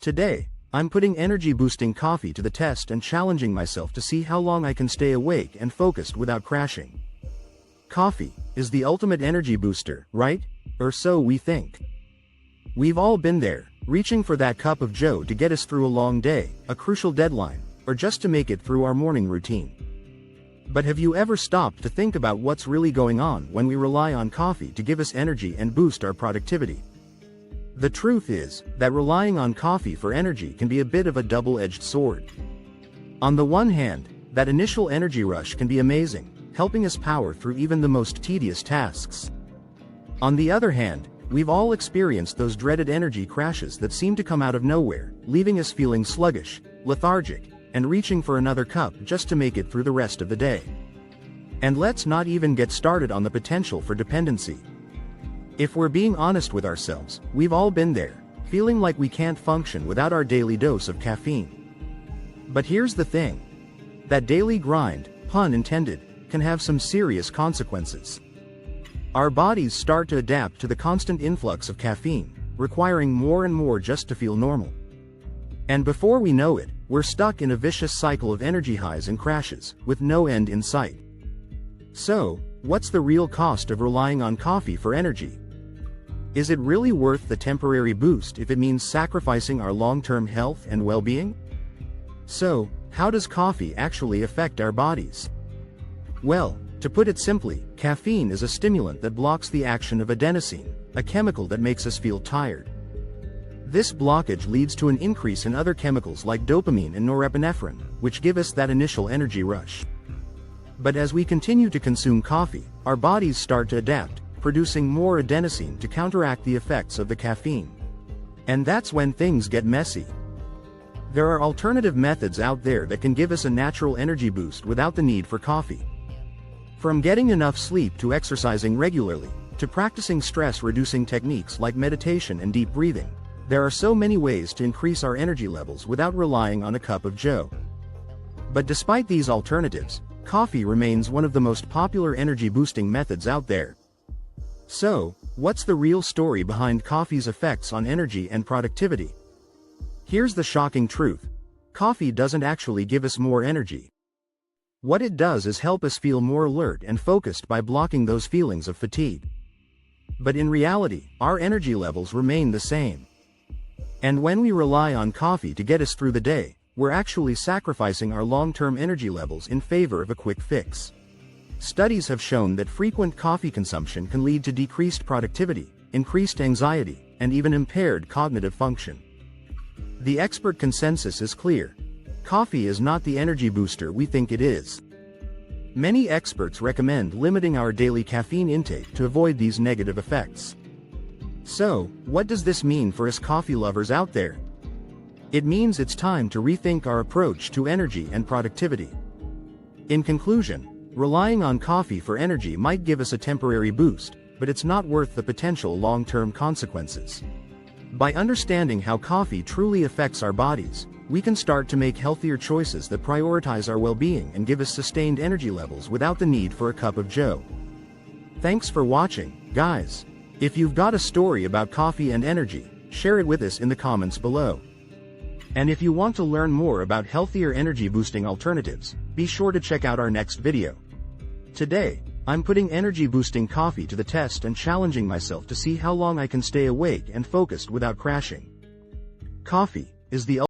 Today, I'm putting energy-boosting coffee to the test and challenging myself to see how long I can stay awake and focused without crashing. Coffee is the ultimate energy booster, right? Or so we think. We've all been there, reaching for that cup of joe to get us through a long day, a crucial deadline, or just to make it through our morning routine. But have you ever stopped to think about what's really going on when we rely on coffee to give us energy and boost our productivity? The truth is that relying on coffee for energy can be a bit of a double-edged sword. On the one hand, that initial energy rush can be amazing, helping us power through even the most tedious tasks. On the other hand, we've all experienced those dreaded energy crashes that seem to come out of nowhere, leaving us feeling sluggish, lethargic, and reaching for another cup just to make it through the rest of the day. And let's not even get started on the potential for dependency. If we're being honest with ourselves, we've all been there, feeling like we can't function without our daily dose of caffeine. But here's the thing. That daily grind, pun intended, can have some serious consequences. Our bodies start to adapt to the constant influx of caffeine, requiring more and more just to feel normal. And before we know it, we're stuck in a vicious cycle of energy highs and crashes, with no end in sight. So, what's the real cost of relying on coffee for energy? Is it really worth the temporary boost if it means sacrificing our long-term health and well-being? So, how does coffee actually affect our bodies? Well, to put it simply, caffeine is a stimulant that blocks the action of adenosine, a chemical that makes us feel tired. This blockage leads to an increase in other chemicals like dopamine and norepinephrine, which give us that initial energy rush. But as we continue to consume coffee, our bodies start to adapt, producing more adenosine to counteract the effects of the caffeine. And that's when things get messy. There are alternative methods out there that can give us a natural energy boost without the need for coffee. From getting enough sleep to exercising regularly, to practicing stress-reducing techniques like meditation and deep breathing, there are so many ways to increase our energy levels without relying on a cup of joe. But despite these alternatives, coffee remains one of the most popular energy-boosting methods out there. So, what's the real story behind coffee's effects on energy and productivity? Here's the shocking truth. Coffee doesn't actually give us more energy. What it does is help us feel more alert and focused by blocking those feelings of fatigue. But in reality, our energy levels remain the same. And when we rely on coffee to get us through the day, we're actually sacrificing our long-term energy levels in favor of a quick fix. Studies have shown that frequent coffee consumption can lead to decreased productivity, increased anxiety, and even impaired cognitive function. The expert consensus is clear. Coffee is not the energy booster we think it is. Many experts recommend limiting our daily caffeine intake to avoid these negative effects. So, what does this mean for us coffee lovers out there? It means it's time to rethink our approach to energy and productivity. In conclusion, relying on coffee for energy might give us a temporary boost, but it's not worth the potential long-term consequences. By understanding how coffee truly affects our bodies, we can start to make healthier choices that prioritize our well-being and give us sustained energy levels without the need for a cup of joe. Thanks for watching, guys. If you've got a story about coffee and energy, share it with us in the comments below. And if you want to learn more about healthier energy-boosting alternatives, be sure to check out our next video. Today, I'm putting energy-boosting coffee to the test and challenging myself to see how long I can stay awake and focused without crashing. Coffee is the